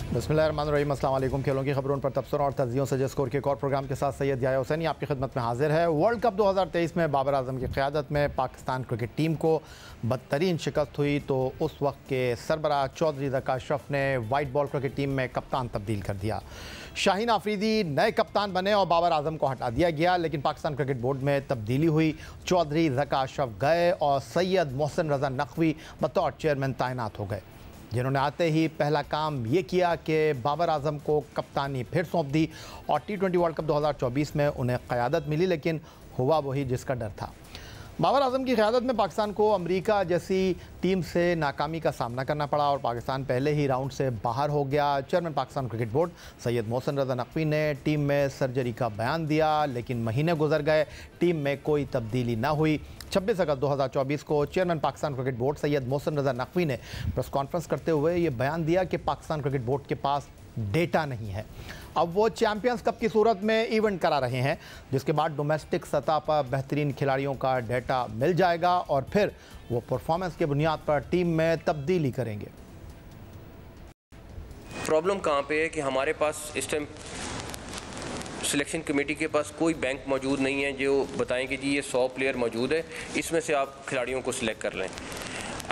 बिस्मिल्लाहिर्रहमानिर्रहीम। अस्सलाम वालेकुम। खेलों की खबरों पर तबसरों और तज्जियों से जस्कोर के एक और प्रोग्राम के साथ सैयद याया हुसैनी आपकी खिदमत में हाजिर है। वर्ल्ड कप 2023 में बाबर आजम की क़यादत में पाकिस्तान क्रिकेट टीम को बदतरीन शिकस्त हुई तो उस वक्त के सरबराह चौधरी ज़का अशरफ ने वाइट बॉल क्रिकेट टीम में कप्तान तब्दील कर दिया। शाहीन आफरीदी नए कप्तान बने और बाबर आजम को हटा दिया गया, लेकिन पाकिस्तान क्रिकेट बोर्ड में तब्दीली हुई। चौधरी ज़का अशरफ गए और सैयद मोहसिन रज़ा नकवी बतौर चेयरमैन तैनात हो गए, जिन्होंने आते ही पहला काम ये किया कि बाबर आजम को कप्तानी फिर सौंप दी और T20 वर्ल्ड कप 2024 में उन्हें क़यादत मिली, लेकिन हुआ वही जिसका डर था। बाबर आजम की क़यादत में पाकिस्तान को अमेरिका जैसी टीम से नाकामी का सामना करना पड़ा और पाकिस्तान पहले ही राउंड से बाहर हो गया। Chairman Pakistan cricket board Syed Mohsin Raza Naqvi ने टीम में सर्जरी का बयान दिया, लेकिन महीने गुजर गए, टीम में कोई तब्दीली ना हुई। 26 अगस्त 2024 को chairman Pakistan cricket board Syed Mohsin Raza Naqvi ने प्रेस कॉन्फ्रेंस करते हुए ये बयान दिया कि पाकिस्तान क्रिकेट बोर्ड के पास डेटा नहीं है। अब वो चैंपियंस कप की सूरत में इवेंट करा रहे हैं, जिसके बाद डोमेस्टिक सतह पर बेहतरीन खिलाड़ियों का डेटा मिल जाएगा और फिर वो परफॉर्मेंस के बुनियाद पर टीम में तब्दीली करेंगे। प्रॉब्लम कहाँ पे है कि हमारे पास इस टाइम सिलेक्शन कमेटी के पास कोई बैंक मौजूद नहीं है जो बताएं कि जी ये 100 प्लेयर मौजूद है, इसमें से आप खिलाड़ियों को सिलेक्ट कर लें।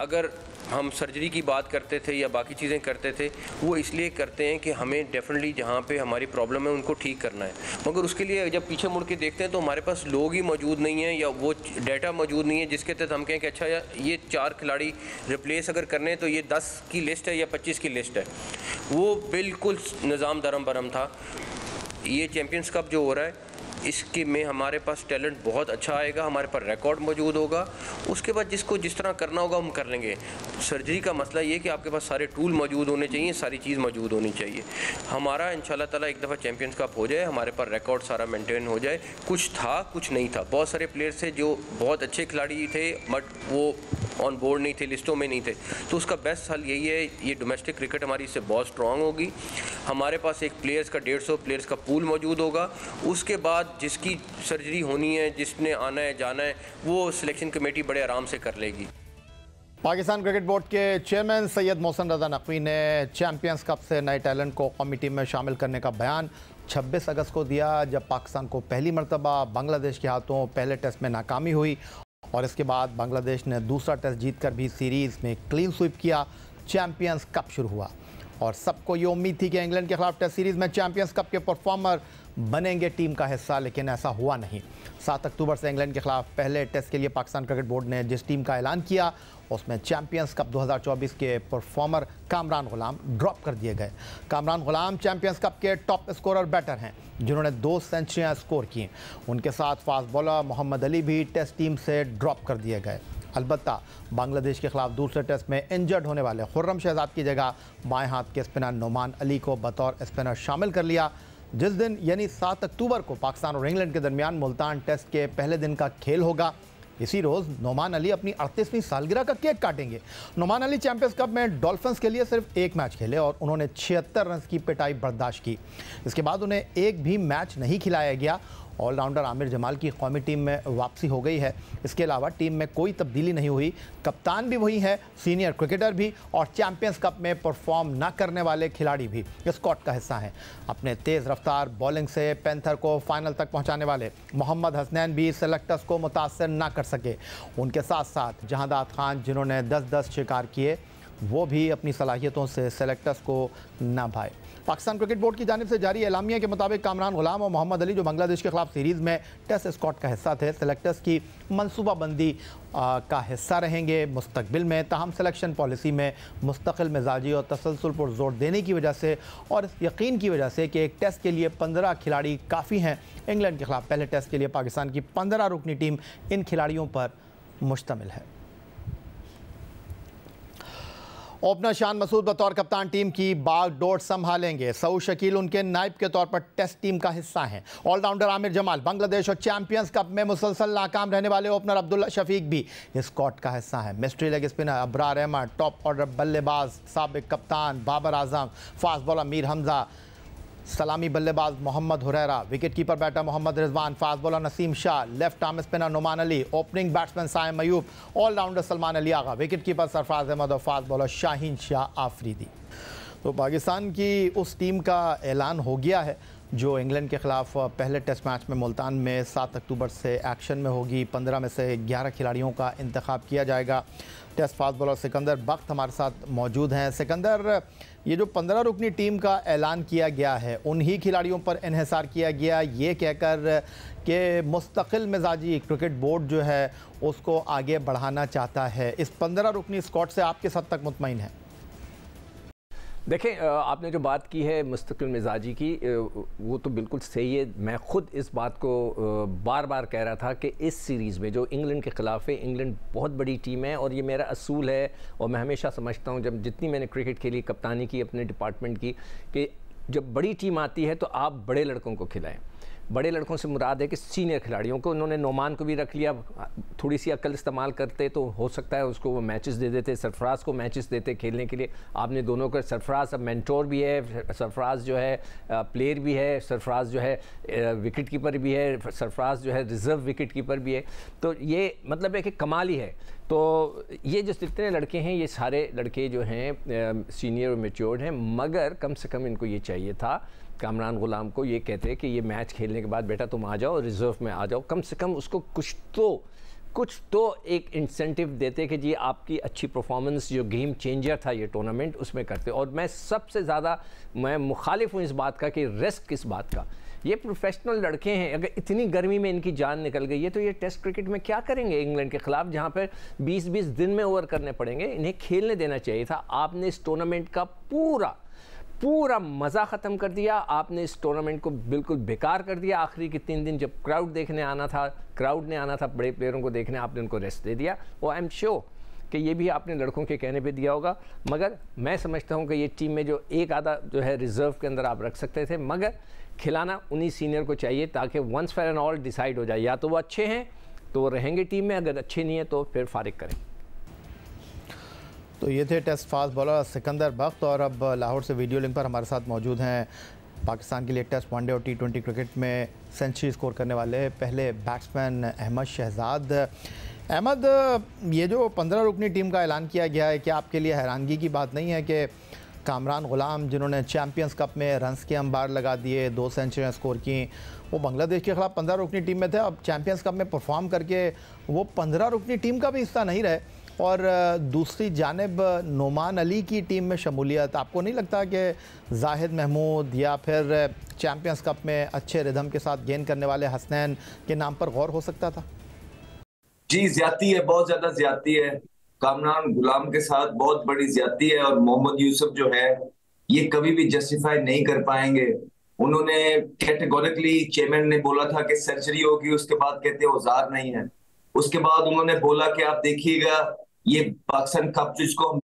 अगर हम सर्जरी की बात करते थे या बाकी चीज़ें करते थे, वो इसलिए करते हैं कि हमें डेफिनेटली जहाँ पे हमारी प्रॉब्लम है उनको ठीक करना है, मगर उसके लिए जब पीछे मुड़ के देखते हैं तो हमारे पास लोग ही मौजूद नहीं हैं या वो डेटा मौजूद नहीं है जिसके तहत हम कहें कि अच्छा ये 4 खिलाड़ी रिप्लेस अगर करने हैं तो ये 10 की लिस्ट है या 25 की लिस्ट है। वो बिल्कुल निज़ाम दरम बरम था। ये चैम्पियंस कप जो हो रहा है इसके में हमारे पास टैलेंट बहुत अच्छा आएगा, हमारे पास रिकॉर्ड मौजूद होगा, उसके बाद जिसको जिस तरह करना होगा हम कर लेंगे। सर्जरी का मसला ये कि आपके पास सारे टूल मौजूद होने चाहिए, सारी चीज़ मौजूद होनी चाहिए। हमारा इंशाल्लाह ताला एक दफ़ा चैम्पियंस कप हो जाए, हमारे पास रिकॉर्ड सारा मेंटेन हो जाए। कुछ था कुछ नहीं था, बहुत सारे प्लेयर्स थे जो बहुत अच्छे खिलाड़ी थे बट वो ऑन बोर्ड नहीं थे, लिस्टों में नहीं थे, तो उसका बेस्ट हल यही है, ये डोमेस्टिक क्रिकेट हमारी इससे बहुत स्ट्रॉन्ग होगी। हमारे पास एक प्लेयर्स का 150 प्लेयर्स का पूल मौजूद होगा, उसके बाद जिसकी सर्जरी होनी है, जिसने आना है जाना है, वो सिलेक्शन कमेटी बड़े आराम से कर लेगी। पाकिस्तान क्रिकेट बोर्ड के चेयरमैन सैयद मोहसिन रज़ा नकवी ने चैंपियंस कप से नए टैलेंट को कौमी टीम में शामिल करने का बयान 26 अगस्त को दिया, जब पाकिस्तान को पहली मरतबा बांग्लादेश के हाथों पहले टेस्ट में नाकामी हुई और इसके बाद बांग्लादेश ने दूसरा टेस्ट जीतकर भी सीरीज़ में क्लीन स्वीप किया। चैंपियंस कप शुरू हुआ और सबको ये उम्मीद थी कि इंग्लैंड के खिलाफ टेस्ट सीरीज़ में चैंपियंस कप के परफॉर्मर बनेंगे टीम का हिस्सा, लेकिन ऐसा हुआ नहीं। 7 अक्टूबर से इंग्लैंड के खिलाफ पहले टेस्ट के लिए पाकिस्तान क्रिकेट बोर्ड ने जिस टीम का ऐलान किया उसमें चैंपियंस कप 2024 के परफॉर्मर कामरान गुलाम ड्रॉप कर दिए गए। कामरान गुलाम चैंपियंस कप के टॉप स्कोरर बैटर हैं जिन्होंने 2 सेंचुरियाँ स्कोर की। उनके साथ फास्ट बॉलर मोहम्मद अली भी टेस्ट टीम से ड्रॉप कर दिए गए। अलबत्ता बांग्लादेश के खिलाफ दूसरे टेस्ट में इंजर्ड होने वाले खुर्रम शहजाद की जगह बाएं हाथ के स्पिनर नोमान अली को बतौर स्पिनर शामिल कर लिया। जिस दिन यानी 7 अक्टूबर को पाकिस्तान और इंग्लैंड के दरमियान मुल्तान टेस्ट के पहले दिन का खेल होगा, इसी रोज़ नोमान अली अपनी 38वीं सालगिरह का केक काटेंगे। नोमान अली चैंपियंस कप में डॉल्फिन्स के लिए सिर्फ 1 मैच खेले और उन्होंने 76 रन की पिटाई बर्दाश्त की। इसके बाद उन्हें एक भी मैच नहीं खिलाया गया। ऑलराउंडर आमिर जमाल की कौमी टीम में वापसी हो गई है। इसके अलावा टीम में कोई तब्दीली नहीं हुई। कप्तान भी वही है, सीनियर क्रिकेटर भी और चैंपियंस कप में परफॉर्म न करने वाले खिलाड़ी भी स्क्वाड का हिस्सा हैं। अपने तेज़ रफ्तार बॉलिंग से पैंथर को फाइनल तक पहुंचाने वाले मोहम्मद हसनैन भी सेलेक्टर्स को मुतासर ना कर सके। उनके साथ साथ जहांदाद खान जिन्होंने 10-10 शिकार किए, वो भी अपनी सलाहियतों से सेलेक्टर्स को ना भाए। पाकिस्तान क्रिकेट बोर्ड की जानिब से जारी एलामिया के मुताबिक कामरान गुलाम और मोहम्मद अली जो बांग्लादेश के खिलाफ सीरीज़ में टेस्ट स्क्वाड का हिस्सा थे, सेलेक्टर्स की मनसूबाबंदी का हिस्सा रहेंगे मुस्तकबिल में। ताहम सिलेक्शन पॉलिसी में मुस्तकिल मिजाजी और तसलसल पर जोर देने की वजह से और इस यकीन की वजह से कि एक टेस्ट के लिए 15 खिलाड़ी काफ़ी हैं, इंग्लैंड के खिलाफ पहले टेस्ट के लिए पाकिस्तान की 15 रुकनी टीम इन खिलाड़ियों पर मुश्तमिल है। ओपनर शान मसूद बतौर कप्तान टीम की बागडोर संभालेंगे। सऊद शकील उनके नायब के तौर पर टेस्ट टीम का हिस्सा हैं। ऑलराउंडर आमिर जमाल बांग्लादेश और चैंपियंस कप में मुसलसल नाकाम रहने वाले ओपनर अब्दुल्ला शफीक भी स्क्वाड का हिस्सा हैं। Mystery leg spinner Abrar Ahmed, top order बल्लेबाज साबिक कप्तान बाबर आजम, फास्ट बॉलर मीर हमजा, सलामी बल्लेबाज Mohammad Huraira, wicket keeper batter Mohammad Rizwan, fast bowler Naseem Shah, left arm spinner Noman Ali, opening batsman Saim Ayub, allrounder Salman Ali Agha, wicket keeper Sarfaraz Ahmed और फास्ट बॉलर शाहीन शाह आफरीदी। तो पाकिस्तान की उस टीम का ऐलान हो गया है जो इंग्लैंड के ख़िलाफ़ पहले टेस्ट मैच में मुल्तान में 7 अक्टूबर से एक्शन में होगी। 15 में से 11 खिलाड़ियों का इंतखाब किया जाएगा। टेस्ट फास्ट बॉलर सिकंदर बख्त हमारे साथ मौजूद हैं। सिकंदर, ये जो 15 रुकनी टीम का ऐलान किया गया है, उन्हीं खिलाड़ियों पर इन्हिसार किया गया ये कहकर कि मुस्तकिल मिजाजी क्रिकेट बोर्ड जो है उसको आगे बढ़ाना चाहता है। इस 15 रुकनी स्क्वाड से आप किस हद तक मुतमईन हैं? देखें, आपने जो बात की है मुस्तकिल मिजाजी की, वो तो बिल्कुल सही है। मैं ख़ुद इस बात को बार बार कह रहा था कि इस सीरीज़ में जो इंग्लैंड के ख़िलाफ़ है, इंग्लैंड बहुत बड़ी टीम है और ये मेरा असूल है और मैं हमेशा समझता हूँ, जब जितनी मैंने क्रिकेट खेली, कप्तानी की अपने डिपार्टमेंट की, कि जब बड़ी टीम आती है तो आप बड़े लड़कों को खिलाएं। बड़े लड़कों से मुराद है कि सीनियर खिलाड़ियों को। उन्होंने नोमान को भी रख लिया, थोड़ी सी अक्ल इस्तेमाल करते तो हो सकता है उसको वो मैचेस दे देते, सरफराज को मैचेस देते खेलने के लिए। आपने दोनों को, सरफराज अब मेंटोर भी है, सरफराज जो है प्लेयर भी है, सरफराज जो है विकेट कीपर भी है, सरफराज जो है रिज़र्व विकेट कीपर भी है। तो ये मतलब है कि कमाल ही है। तो ये जो जितने लड़के हैं, ये सारे लड़के जो हैं सीनियर और मैच्योर्ड हैं, मगर कम से कम इनको ये चाहिए था, कामरान गुलाम को ये कहते कि ये मैच खेलने के बाद बेटा तुम आ जाओ, रिज़र्व में आ जाओ, कम से कम उसको कुछ तो एक इंसेंटिव देते कि जी आपकी अच्छी परफॉर्मेंस, जो गेम चेंजर था ये टूर्नामेंट, उसमें करते। और मैं सबसे ज़्यादा मैं मुखालिफ हूँ इस बात का कि रिस्क किस बात का। ये प्रोफेशनल लड़के हैं, अगर इतनी गर्मी में इनकी जान निकल गई है तो ये टेस्ट क्रिकेट में क्या करेंगे इंग्लैंड के ख़िलाफ़, जहाँ पर 20-20 दिन में ओवर करने पड़ेंगे। इन्हें खेलने देना चाहिए था। आपने इस टूर्नामेंट का पूरा मज़ा ख़त्म कर दिया। आपने इस टूर्नामेंट को बिल्कुल बेकार कर दिया। आखिरी के 3 दिन जब क्राउड ने आना था बड़े प्लेयरों को देखने, आपने उनको रेस्ट दे दिया। और आई एम श्योर कि ये भी आपने लड़कों के कहने पे दिया होगा। मगर मैं समझता हूँ कि ये टीम में जो एक आधा जो है रिज़र्व के अंदर आप रख सकते थे, मगर खिलाना उन्हीं सीनियर को चाहिए ताकि once for and all decide हो जाए। या तो वो अच्छे हैं तो वो रहेंगे टीम में, अगर अच्छे नहीं हैं तो फिर फारिग करें। तो ये थे टेस्ट फास्ट बॉलर सिकंदर बख्त। और अब लाहौर से वीडियो लिंक पर हमारे साथ मौजूद हैं पाकिस्तान के लिए टेस्ट, वनडे और T20 क्रिकेट में सेंचुरी स्कोर करने वाले पहले बैट्समैन अहमद शहजाद। अहमद, ये जो 15 रुकनी टीम का ऐलान किया गया है, क्या आपके लिए हैरानगी की बात नहीं है कि कामरान गुलाम, जिन्होंने चैम्पियंस कप में रन्स के अंबार लगा दिए, 2 सेंचुरियाँ स्कोर की, वो बांग्लादेश के ख़िलाफ़ 15 रुकनी टीम में थे, अब चैम्पियंस कप में परफॉर्म करके वो 15 रुकनी टीम का भी हिस्सा नहीं रहे, और दूसरी जानिब नोमान अली की टीम में शमूलियत, आपको नहीं लगता कि जाहिद महमूद या फिर चैम्पियंस कप में अच्छे रिदम के साथ गेंद करने वाले हसनैन के नाम पर गौर हो सकता था? जी, ज्यादती है, बहुत ज्यादा ज्यादती है। कामरान गुलाम के साथ बहुत बड़ी ज्यादती है और मोहम्मद यूसुफ जो है ये कभी भी जस्टिफाई नहीं कर पाएंगे। उन्होंने कैटेगोरिकली, चेयरमैन ने बोला था कि सेंचुरी होगी, उसके बाद कहते औजार नहीं है। उसके बाद उन्होंने बोला कि आप देखिएगा ये पाकिस्तान कप जिसको हम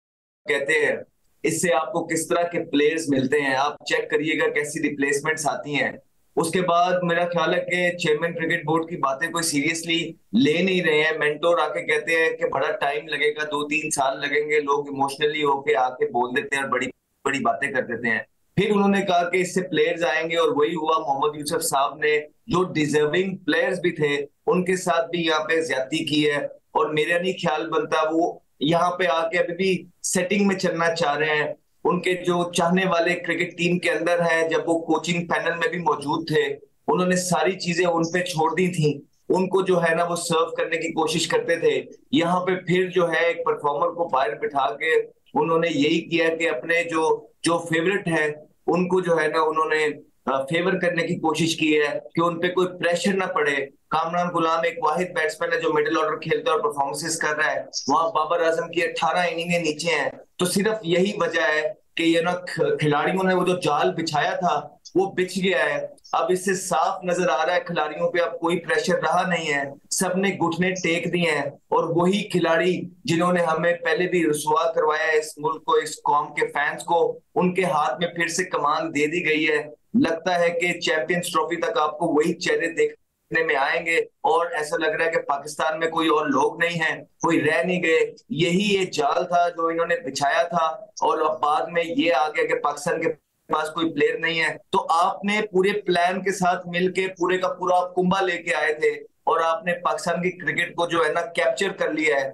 कहते हैं, इससे आपको किस तरह के प्लेयर्स मिलते हैं, आप चेक करिएगा कैसी रिप्लेसमेंट्स आती हैं। उसके बाद मेरा ख्याल है कि चेयरमैन क्रिकेट बोर्ड की बातें कोई सीरियसली ले नहीं रहे हैं। मेंटोर आके कहते हैं कि बड़ा टाइम लगेगा, 2-3 साल लगेंगे, लोग इमोशनली होके आके बोल देते हैं और बड़ी बड़ी बातें कर देते हैं। फिर उन्होंने कहा कि इससे प्लेयर्स आएंगे और वही हुआ। मोहम्मद यूसुफ साहब ने जो डिजर्विंग प्लेयर्स भी थे उनके साथ भी यहाँ पे ज्यादती की है और मेरा नहीं ख्याल बनता वो यहाँ पे आके अभी भी सेटिंग में चलना चाह रहे हैं। उनके जो चाहने वाले क्रिकेट टीम के अंदर है, जब वो कोचिंग पैनल में भी मौजूद थे, उन्होंने सारी चीजें उन पे छोड़ दी थी। उनको जो है ना वो सर्व करने की कोशिश करते थे। यहाँ पे फिर जो है एक परफॉर्मर को बाहर बिठा के उन्होंने यही किया कि अपने जो फेवरेट है उनको जो है ना उन्होंने फेवर करने की कोशिश की है कि उन पे कोई प्रेशर ना पड़े। कामरान गुलाम एक वाहिद बैट्समैन है जो मिडिल ऑर्डर खेलता है और परफॉर्मेंसेस कर रहा है। वहां बाबर आजम की 18 इनिंगें नीचे हैं। तो सिर्फ यही वजह है कि ये ना खिलाड़ियों ने वो जो जाल बिछाया था वो बिछ गया है। अब इससे साफ नजर आ रहा है खिलाड़ियों पे अब कोई प्रेशर रहा नहीं है, सबने घुटने टेक दिए हैं और वही खिलाड़ी जिन्होंने हमें पहले भी रुसवा करवाया है इस मुल्क को, इस कौम के फैंस को, उनके हाथ में फिर से कमान दे दी गई है। लगता है कि चैंपियंस ट्रॉफी तक आपको वही चेहरे देखने में आएंगे और ऐसा लग रहा है कि पाकिस्तान में कोई और लोग नहीं है, कोई रह नहीं गए। यही ये जाल था जो इन्होंने बिछाया था और अब बाद में ये आ गया कि पाकिस्तान के पास कोई प्लेयर नहीं है। तो आपने पूरे प्लान के साथ मिलके पूरे का पूरा कुंभा लेके आए थे और आपने पाकिस्तान की क्रिकेट को जो है ना कैप्चर कर लिया है।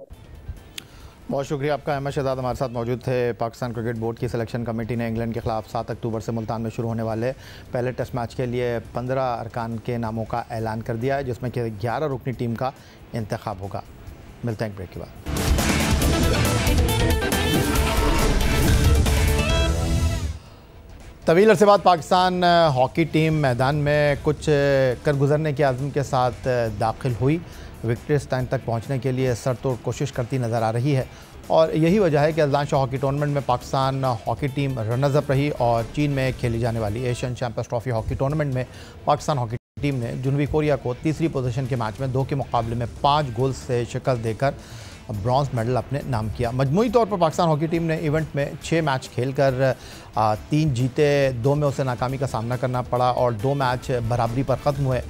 बहुत शुक्रिया आपका। अहमद शहजाद हमारे साथ मौजूद थे। पाकिस्तान क्रिकेट बोर्ड की सिलेक्शन कमेटी ने इंग्लैंड के खिलाफ 7 अक्टूबर से मुल्तान में शुरू होने वाले पहले टेस्ट मैच के लिए 15 अरकान के नामों का ऐलान कर दिया है, जिसमें कि 11 रुकनी टीम का इंतखाब होगा। मिलते हैं एक ब्रेक के बाद। तवील अरसे बाद पाकिस्तान हॉकी टीम मैदान में कुछ कर गुजरने के आज़म के साथ दाखिल हुई। विक्ट्री स्टैंड तक पहुंचने के लिए सरतोड़ कोशिश करती नज़र आ रही है और यही वजह है कि अज़लान शाह हॉकी टूर्नामेंट में Pakistan hockey team runners up रही और चीन में खेली जाने वाली Asian champions trophy hockey tournament में पाकिस्तान हॉकी टीम ने जनूबी कोरिया को तीसरी पोजीशन के मैच में 2 के मुकाबले में 5 गोल से शिकस्त देकर ब्रॉन्ज मेडल अपने नाम किया। मजमूई तौर पर पाकिस्तान हॉकी टीम ने इवेंट में 6 मैच खेलकर 3 जीते, 2 में उसे नाकामी का सामना करना पड़ा और 2 मैच बराबरी पर ख़त्म हुए।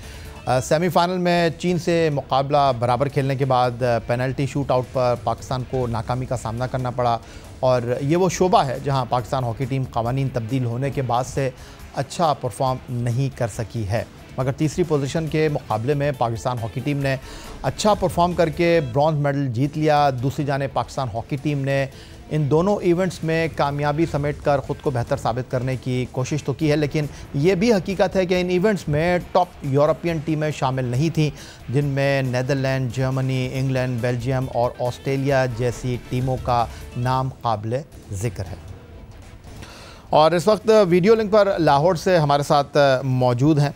सेमीफाइनल में चीन से मुकाबला बराबर खेलने के बाद पेनल्टी शूट आउट पर पाकिस्तान को नाकामी का सामना करना पड़ा और ये वो शोबा है जहां पाकिस्तान हॉकी टीम क़वानीन तब्दील होने के बाद से अच्छा परफॉर्म नहीं कर सकी है। मगर तीसरी पोजीशन के मुकाबले में पाकिस्तान हॉकी टीम ने अच्छा परफॉर्म करके ब्रॉन्ज मेडल जीत लिया। दूसरी जानिब पाकिस्तान हॉकी टीम ने इन दोनों इवेंट्स में कामयाबी समेटकर ख़ुद को बेहतर साबित करने की कोशिश तो की है, लेकिन ये भी हकीकत है कि इन इवेंट्स में टॉप यूरोपियन टीमें शामिल नहीं थीं, जिनमें नीदरलैंड, जर्मनी, इंग्लैंड, बेल्जियम और ऑस्ट्रेलिया जैसी टीमों का नाम काबिल ज़िक्र है। और इस वक्त वीडियो लिंक पर लाहौर से हमारे साथ मौजूद हैं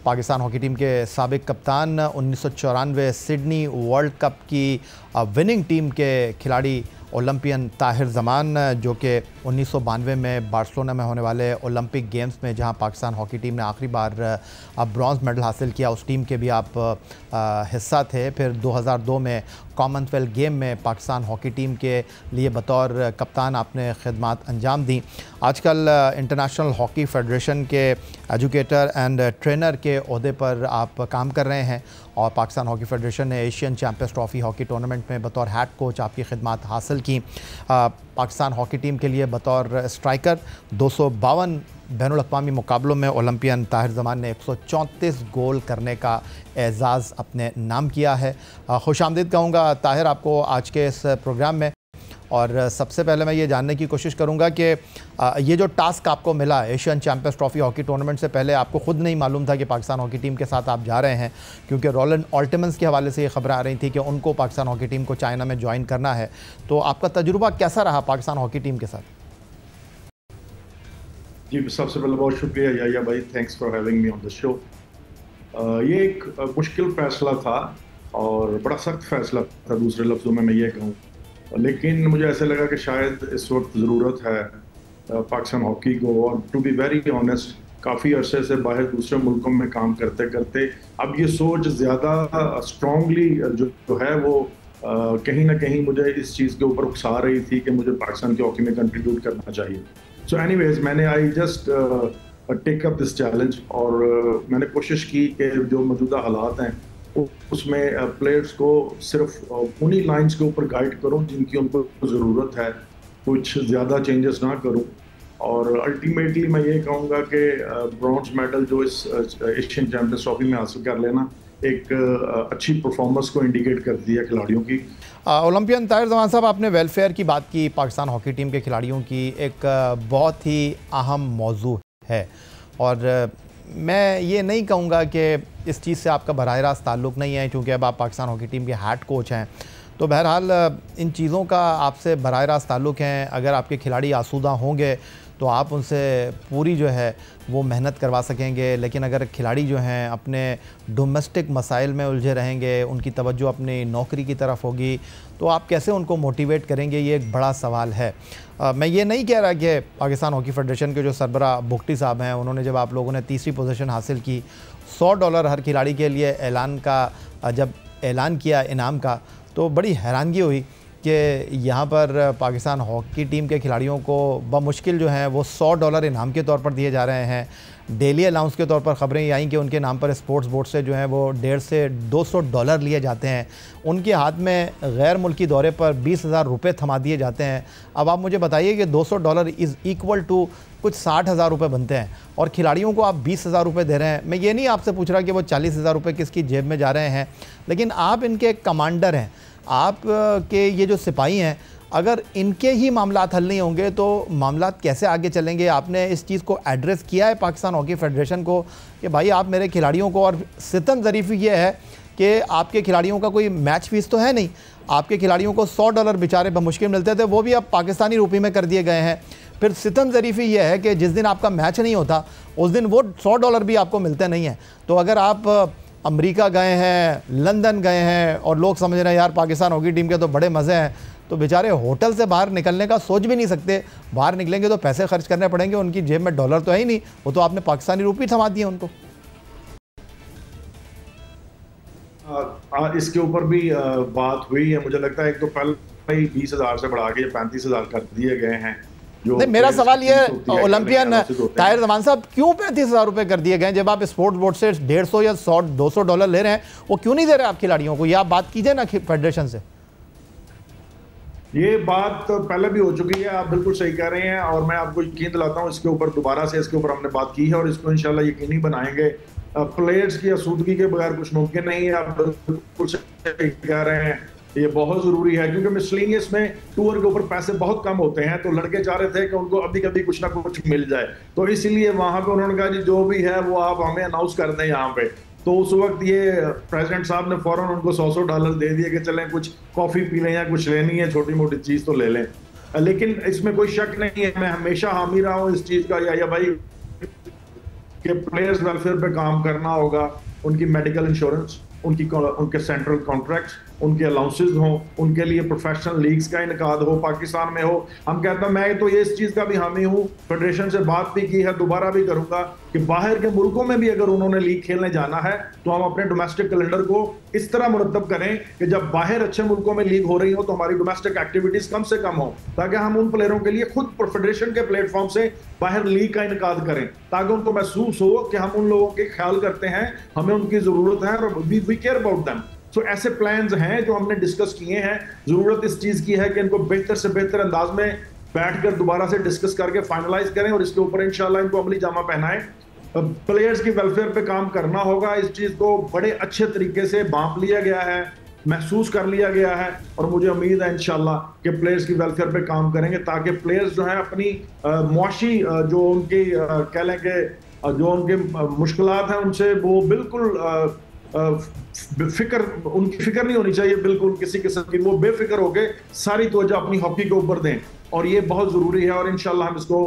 पाकिस्तान हॉकी टीम के साबिक कप्तान, 1994 सिडनी वर्ल्ड कप की विनिंग टीम के खिलाड़ी ओलंपियन ताहिर ज़मान, जो कि 1992 में बार्सिलोना में होने वाले ओलंपिक गेम्स में जहां पाकिस्तान हॉकी टीम ने आखिरी बार ब्रॉन्ज मेडल हासिल किया, उस टीम के भी आप हिस्सा थे। फिर 2002 में कॉमनवेल्थ गेम में पाकिस्तान हॉकी टीम के लिए बतौर कप्तान आपने खिदमत अंजाम दी। आजकल इंटरनेशनल हॉकी फेडरेशन के एजुकेटर एंड ट्रेनर के ओहदे पर आप काम कर रहे हैं और पाकिस्तान हॉकी फेडरेशन ने Asian champions trophy hockey tournament में बतौर हेड कोच आपकी खिदमत हासिल की। पाकिस्तान हॉकी टीम के लिए बतौर स्ट्राइकर 252 बैनुल अक़वामी मुकाबलों में ओलंपियन ताहिर ज़मान ने 134 गोल करने का एज़ाज़ अपने नाम किया है। खुशामदीद कहूँगा ताहिर आपको आज के इस प्रोग्राम में। और सबसे पहले मैं ये जानने की कोशिश करूंगा कि ये जो टास्क आपको मिला Asian champions trophy hockey tournament से पहले आपको खुद नहीं मालूम था कि पाकिस्तान हॉकी टीम के साथ आप जा रहे हैं, क्योंकि रोलन ऑल्टमन्स के हवाले से ये खबरें आ रही थी कि उनको पाकिस्तान हॉकी टीम को चाइना में ज्वाइन करना है। तो आपका तजुर्बा कैसा रहा पाकिस्तान हॉकी टीम के साथ? जी, सबसे पहले बहुत शुक्रिया याया भाई, thanks for having me on the show. ये एक मुश्किल फैसला था और बड़ा सख्त फैसला था, दूसरे लफ्ज़ों में मैं ये कहूँ, लेकिन मुझे ऐसा लगा कि शायद इस वक्त ज़रूरत है पाकिस्तान हॉकी को। और टू बी वेरी ऑनेस्ट, काफ़ी अरसे से बाहर दूसरे मुल्कों में काम करते करते अब ये सोच ज़्यादा स्ट्रॉन्गली जो है वो कहीं ना कहीं मुझे इस चीज़ के ऊपर उकसा रही थी कि मुझे पाकिस्तान की हॉकी में कंट्रीब्यूट करना चाहिए। सो एनीवेज मैंने I just take up this challenge और मैंने कोशिश की कि जो मौजूदा हालात हैं उसमें प्लेयर्स को सिर्फ उन्हीं लाइंस के ऊपर गाइड करूं जिनकी उनको ज़रूरत है, कुछ ज़्यादा चेंजेस ना करूं। और अल्टीमेटली मैं ये कहूँगा कि ब्रॉन्ज मेडल जो इस एशियन चैंपियंस ट्रॉफी में हासिल कर लेना एक अच्छी परफॉर्मेंस को इंडिकेट कर दिया खिलाड़ियों की। ओलंपियन ताहिर ज़मान साहब, आपने वेलफेयर की बात की, पाकिस्तान हॉकी टीम के खिलाड़ियों की एक बहुत ही अहम मौजू है और मैं ये नहीं कहूँगा कि इस चीज़ से आपका बराह रास्त ताल्लुक़ नहीं है, क्योंकि अब आप पाकिस्तान हॉकी टीम के हेड कोच हैं, तो बहरहाल इन चीज़ों का आपसे बराह रास्त ताल्लुक़ है। अगर आपके खिलाड़ी आसूदा होंगे तो आप उनसे पूरी जो है वो मेहनत करवा सकेंगे, लेकिन अगर खिलाड़ी जो हैं अपने डोमेस्टिक मसाइल में उलझे रहेंगे, उनकी तवज्जो अपनी नौकरी की तरफ होगी, तो आप कैसे उनको मोटिवेट करेंगे, ये एक बड़ा सवाल है। मैं ये नहीं कह रहा कि पाकिस्तान हॉकी फेडरेशन के जो सरबरा बुख्ती साहब हैं, उन्होंने जब आप लोगों ने तीसरी पोजीशन हासिल की, $100 हर खिलाड़ी के लिए जब ऐलान किया इनाम का, तो बड़ी हैरानगी हुई कि यहाँ पर पाकिस्तान हॉकी टीम के खिलाड़ियों को बमुश्किल जो हैं वो $100 इनाम के तौर पर दिए जा रहे हैं। डेली अलाउंस के तौर पर ख़बरें ये आई कि उनके नाम पर स्पोर्ट्स बोर्ड से जो है वो $150 से $200 लिए जाते हैं। उनके हाथ में गैर मुल्की दौरे पर 20,000 रुपये थमा दिए जाते हैं। अब आप मुझे बताइए कि $200 इज़ इक्वल टू कुछ 60,000 रुपये बनते हैं और खिलाड़ियों को आप 20,000 रुपये दे रहे हैं। मैं ये नहीं आपसे पूछ रहा कि वो 40,000 रुपये किसकी जेब में जा रहे हैं, लेकिन आप इनके कमांडर हैं, आप के ये जो सिपाही हैं, अगर इनके ही मामलात हल नहीं होंगे तो मामलात कैसे आगे चलेंगे? आपने इस चीज़ को एड्रेस किया है पाकिस्तान हॉकी फेडरेशन को कि भाई आप मेरे खिलाड़ियों को, और सितम ज़रीफ़ी ये है कि आपके खिलाड़ियों का कोई मैच फीस तो है नहीं, आपके खिलाड़ियों को $100 बेचारे बमुश्किल मिलते थे, वो भी अब पाकिस्तानी रुपये में कर दिए गए हैं। फिर सितम ज़रीफ़ी ये है कि जिस दिन आपका मैच नहीं होता उस दिन वो $100 भी आपको मिलते नहीं हैं। तो अगर आप अमेरिका गए हैं, लंदन गए हैं और लोग समझ रहे हैं यार पाकिस्तान हॉकी टीम के तो बड़े मज़े हैं, तो बेचारे होटल से बाहर निकलने का सोच भी नहीं सकते। बाहर निकलेंगे तो पैसे खर्च करने पड़ेंगे, उनकी जेब में डॉलर तो है ही नहीं, वो तो आपने पाकिस्तानी रुपये थमा दिए उनको। इसके ऊपर भी बात हुई है, मुझे लगता है एक तो पहले ही 20,000 से बढ़ा के 35,000 कर दिए गए हैं। नहीं, मेरा सवाल ये है ओलंपियन ताहिर जमान साहब, क्यों 35,000 रुपए कर दिए गए? जब आप स्पोर्ट्स बोर्ड से 150 या 100-200 डॉलर ले रहे हैं, वो क्यों नहीं दे रहे आप खिलाड़ियों को? ये आप बात कीजिए ना फेडरेशन से। ये बात तो पहले भी हो चुकी है, आप बिल्कुल सही कह रहे हैं, और मैं आपको यकीन दिलाता हूँ इसके ऊपर दोबारा से इसके ऊपर हमने बात की है और इसको इंशाल्लाह यकीनी बनाएंगे। प्लेयर्स की आसूदगी के बगैर कुछ मुमकिन नहीं है, आप बिल्कुल सही कह रहे हैं, ये बहुत जरूरी है क्योंकि मिसलेनियस में टूर के ऊपर पैसे बहुत कम होते हैं, तो लड़के चाह रहे थे कि उनको अभी कभी कुछ ना कुछ मिल जाए, तो इसलिए वहां पे उन्होंने कहा जी जो भी है वो आप हमें अनाउंस कर दें यहाँ पे। तो उस वक्त ये प्रेसिडेंट साहब ने फौरन उनको $100 दे दिए कि चलें कुछ कॉफी पी लें या कुछ लेनी है छोटी मोटी चीज तो ले लें। लेकिन इसमें कोई शक नहीं है, मैं हमेशा हामी रहा हूँ इस चीज का या भाई कि प्लेयर्स वेलफेयर पे काम करना होगा, उनकी मेडिकल इंश्योरेंस, उनके सेंट्रल कॉन्ट्रैक्ट्स, उनके अलाउंसेस हों, उनके लिए प्रोफेशनल लीग्स का इनकाद हो, पाकिस्तान में हो। हम कहते हैं, मैं तो ये इस चीज़ का भी हामी हूँ, फेडरेशन से बात भी की है, दोबारा भी करूँगा कि बाहर के मुल्कों में भी अगर उन्होंने लीग खेलने जाना है तो हम अपने डोमेस्टिक कैलेंडर को इस तरह मुरतब करें कि जब बाहर अच्छे मुल्कों में लीग हो रही हो तो हमारी डोमेस्टिक एक्टिविटीज कम से कम हो, ताकि हम उन प्लेयरों के लिए खुद फेडरेशन के प्लेटफॉर्म से बाहर लीग का इनकाद करें, ताकि उनको महसूस हो कि हम उन लोगों के ख्याल करते हैं, हमें उनकी जरूरत है और वी केयर अबाउट देम। सो ऐसे प्लान्स हैं जो हमने डिस्कस किए हैं। जरूरत इस चीज की है कि इनको बेहतर से बेहतर अंदाज में बैठकर दोबारा से डिस्कस करके फाइनलाइज करें और इसके ऊपर इंशाल्लाह इनको अमली जामा पहनाएं। प्लेयर्स की वेलफेयर पे काम करना होगा, इस चीज को बड़े अच्छे तरीके से भांप लिया गया है, महसूस कर लिया गया है, और मुझे उम्मीद है इंशाल्लाह कि प्लेयर्स की वेलफेयर पे काम करेंगे ताकि प्लेयर्स जो है अपनी मुआशी जो उनकी कह लें कि जो उनके मुश्किलात हैं उनसे वो बिल्कुल उनकी फिक्र नहीं होनी चाहिए बिल्कुल किसी किस्म की, वो बेफिक्र होके सारी तवज्जो अपनी हॉकी के ऊपर दें, और ये बहुत जरूरी है और इंशाल्लाह हम इसको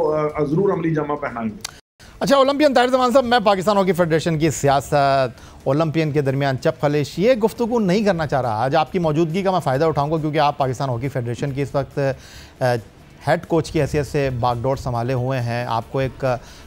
जरूर अमली जामा पहनाएंगे। अच्छा, ओलंपियन ताहिर जमान साहब, मैं पाकिस्तान हॉकी फेडरेशन की सियासत, ओलंपियन के दरमियान चप खलिश, ये गुफ्तगू नहीं करना चाह रहा। आज आपकी मौजूदगी का मैं फ़ायदा उठाऊंगा क्योंकि आप पाकिस्तान हॉकी फेडरेशन की इस वक्त हेड कोच की हैसियत से बागडोर संभाले हुए हैं। आपको एक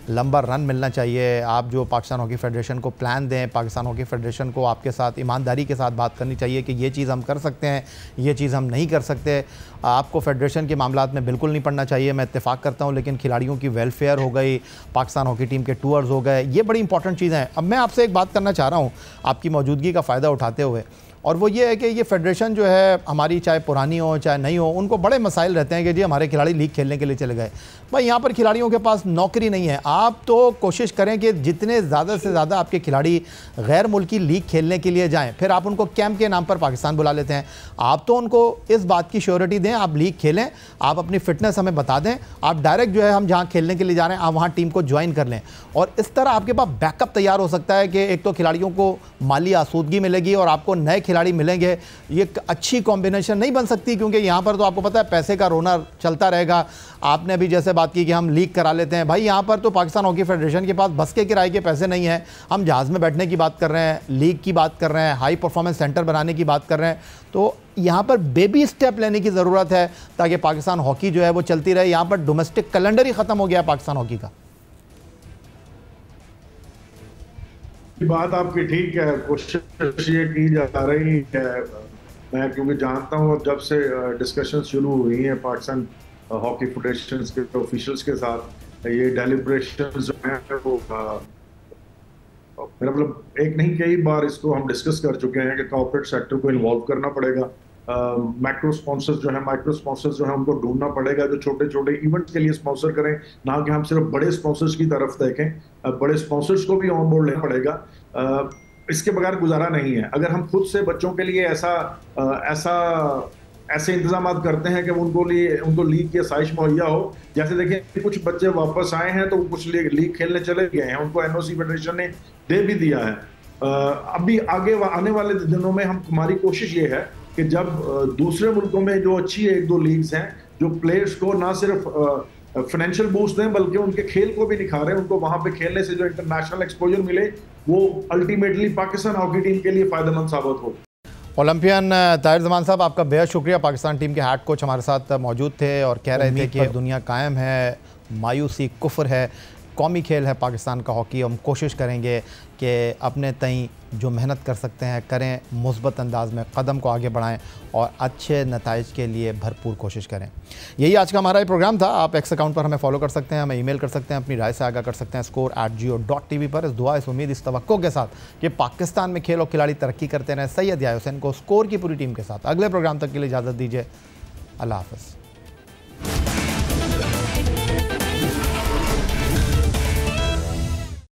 लंबा रन मिलना चाहिए। आप जो पाकिस्तान हॉकी फेडरेशन को प्लान दें, पाकिस्तान हॉकी फेडरेशन को आपके साथ ईमानदारी के साथ बात करनी चाहिए कि ये चीज़ हम कर सकते हैं, ये चीज़ हम नहीं कर सकते। आपको फेडरेशन के मामलात में बिल्कुल नहीं पड़ना चाहिए, मैं इत्तेफाक करता हूँ, लेकिन खिलाड़ियों की वेलफेयर हो गई, पाकिस्तान हॉकी टीम के टूर्स हो गए, ये बड़ी इंपॉर्टेंट चीज़ें हैं। अब मैं आपसे एक बात करना चाह रहा हूँ आपकी मौजूदगी का फ़ायदा उठाते हुए, और वो ये है कि ये फेडरेशन जो है हमारी, चाहे पुरानी हो चाहे नहीं हो, उनको बड़े मसाइल रहते हैं कि जी हमारे खिलाड़ी लीग खेलने के लिए चले गए। भाई यहाँ पर खिलाड़ियों के पास नौकरी नहीं है। आप तो कोशिश करें कि जितने ज़्यादा से ज़्यादा आपके खिलाड़ी गैर मुल्की लीग खेलने के लिए जाएं, फिर आप उनको कैंप के नाम पर पाकिस्तान बुला लेते हैं। आप तो उनको इस बात की श्योरिटी दें, आप लीग खेलें, आप अपनी फ़िटनेस हमें बता दें, आप डायरेक्ट जो है हम जहाँ खेलने के लिए जा रहे हैं आप वहाँ टीम को ज्वाइन कर लें, और इस तरह आपके पास बैकअप तैयार हो सकता है कि एक तो खिलाड़ियों को माली आसूदगी मिलेगी और आपको नए खिलाड़ी मिलेंगे। ये एक अच्छी कॉम्बिनेशन नहीं बन सकती क्योंकि यहाँ पर तो आपको पता है पैसे का रोना चलता रहेगा। आपने अभी जैसे बात की कि हम लीग करा लेते हैं, भाई यहाँ पर तो पाकिस्तान हॉकी फेडरेशन के पास बस के किराए के पैसे नहीं हैं। हम जहाज़ में बैठने की बात कर रहे हैं, लीग की बात कर रहे हैं, हाई परफॉर्मेंस सेंटर बनाने की बात कर रहे हैं, तो यहाँ पर बेबी स्टेप लेने की ज़रूरत है ताकि पाकिस्तान हॉकी जो है वो चलती रहे। यहाँ पर डोमेस्टिक कैलेंडर ही ख़त्म हो गया पाकिस्तान हॉकी का। बात आपकी ठीक है, कोशिश ये की जा रही है, मैं क्योंकि जानता हूँ जब से डिस्कशन शुरू हुई हैं पाकिस्तान हॉकी फेडरेशन के ऑफिशियल्स के साथ, ये डेलिब्रेशंस जो हैं वो मेरा मतलब एक नहीं कई बार इसको हम डिस्कस कर चुके हैं कि कॉर्पोरेट सेक्टर को इन्वॉल्व करना पड़ेगा, माइक्रो स्पॉन्सर्स जो है, माइक्रो स्पॉन्सर्स जो है उनको ढूंढना पड़ेगा जो छोटे छोटे इवेंट्स के लिए स्पॉन्सर करें, ना कि हम सिर्फ बड़े स्पॉन्सर्स की तरफ देखें। बड़े स्पॉन्सर्स को भी ऑन बोर्ड लेना पड़ेगा, इसके बगैर गुजारा नहीं है। अगर हम खुद से बच्चों के लिए ऐसा ऐसे इंतजाम करते हैं कि उनको लीग की आसाइश मुहैया हो। जैसे देखिए कुछ बच्चे वापस आए हैं तो कुछ लीग खेलने चले गए हैं, उनको एनओसी फेडरेशन ने दे भी दिया है। अभी आगे आने वाले दिनों में हमारी कोशिश ये है कि जब दूसरे मुल्कों में जो अच्छी एक दो लीग्स हैं जो प्लेयर्स को ना सिर्फ फाइनेंशियल बूस्ट दें बल्कि उनके खेल को भी निखारें, उनको वहां पे खेलने से जो इंटरनेशनल एक्सपोजर मिले वो अल्टीमेटली पाकिस्तान हॉकी टीम के लिए फायदेमंद साबित हो। ओलंपियन ताहिर जमान साहब, आपका बेहद शुक्रिया। पाकिस्तान टीम के हेड कोच हमारे साथ मौजूद थे और कह रहे थे कि दुनिया कायम है, मायूसी कुफ्र है, कौमी खेल है पाकिस्तान का हॉकी। हम कोशिश करेंगे कि अपने तई जो मेहनत कर सकते हैं करें, मुस्बत अंदाज में कदम को आगे बढ़ाएं और अच्छे नताइज के लिए भरपूर कोशिश करें। यही आज का हमारा ये प्रोग्राम था। आप एक्स अकाउंट पर हमें फॉलो कर सकते हैं, हमें ईमेल कर सकते हैं, अपनी राय से आगाह कर सकते हैं score@geo.tv पर। इस दुआ, इस उम्मीद, इस तवक्को के साथ कि पाकिस्तान में खेल और खिलाड़ी तरक्की करते रहें। सैयद याहिया हुसैन को स्कोर की पूरी टीम के साथ अगले प्रोग्राम तक के लिए इजाज़त दीजिए। अल्लाह हाफ़िज़।